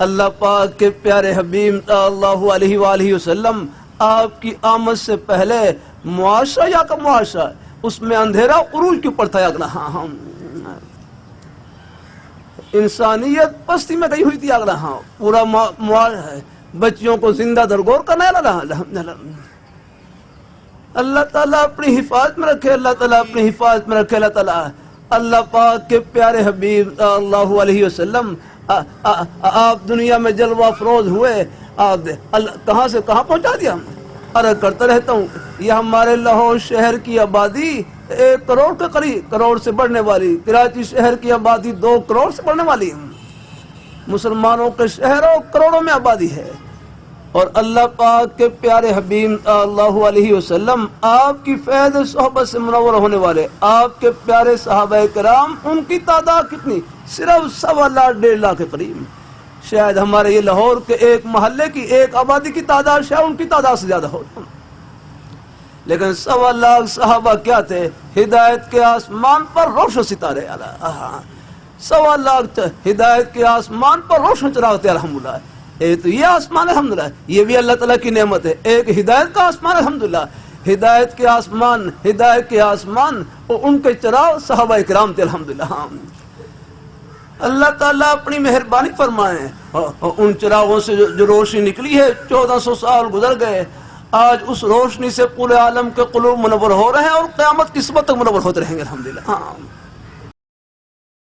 اللہ پاک کے پیارے حبیب صلی اللہ علیہ وآلہ وسلم آپ کی آمد سے پہلے معاشرہ یا کا معاشرہ اس میں اندھیرا عروج کے اوپر تھا. ہاں انسانیت پستی میں گئی ہوئی تھی. ہاں پورا معاشرہ ہے بچیوں کو زندہ درگور کرنے لگا. اللہ تعالیٰ اپنی حفاظت میں رکھے. اللہ تعالیٰ اپنی حفاظت میں رکھے. اللہ تعالیٰ اللہ پاک کے پیارے حبیب صلی اللہ علیہ وسلم آپ دنیا میں جلوہ افروز ہوئے. آپ کہاں سے کہاں پہنچا دیا. عرض کرتا رہتا ہوں یہ ہمارے لاہور شہر کی آبادی 1 کروڑ کے قریب کروڑ سے بڑھنے والی. کراچی شہر کی آبادی 2 کروڑ سے بڑھنے والی. مسلمانوں کے شہروں کروڑوں میں آبادی ہے. اور اللہ پاک کے پیارے حبیب صلی اللہ علیہ وسلم آپ کی فیض صحبت سے منور ہونے والے آپ کے پیارے صحابہ کرام ان کی تعداد کتنی؟ صرف 1.25 لاکھ 1.5 لاکھ کے قریب. شاید ہمارے یہ لاہور کے ایک محلے کی ایک آبادی کی تعداد شاید ان کی تعداد سے زیادہ ہو. لیکن 1.25 لاکھ صحابہ کیا تھے؟ ہدایت کے آسمان پر روشن ستارے. 1.25 لاکھ ہدایت کے آسمان پر روشن چراغ تھے. الحمدللہ ایک تو یہ آسمان الحمدللہ یہ بھی اللہ تعالیٰ کی نعمت ہے. ایک ہدایت کا آسمان الحمدللہ ہدایت کے آسمان اور ان کے چراغ صحابہ کرام تھے. الحمدللہ اللہ تعالیٰ اپنی مہربانی فرمائے. ان چراغوں سے جو روشنی نکلی ہے 1400 سال گزر گئے. آج اس روشنی سے پورے عالم کے قلوب منور ہو رہے ہیں اور قیامت کی صبح تک منور ہوتے رہیں گے. الحمدللہ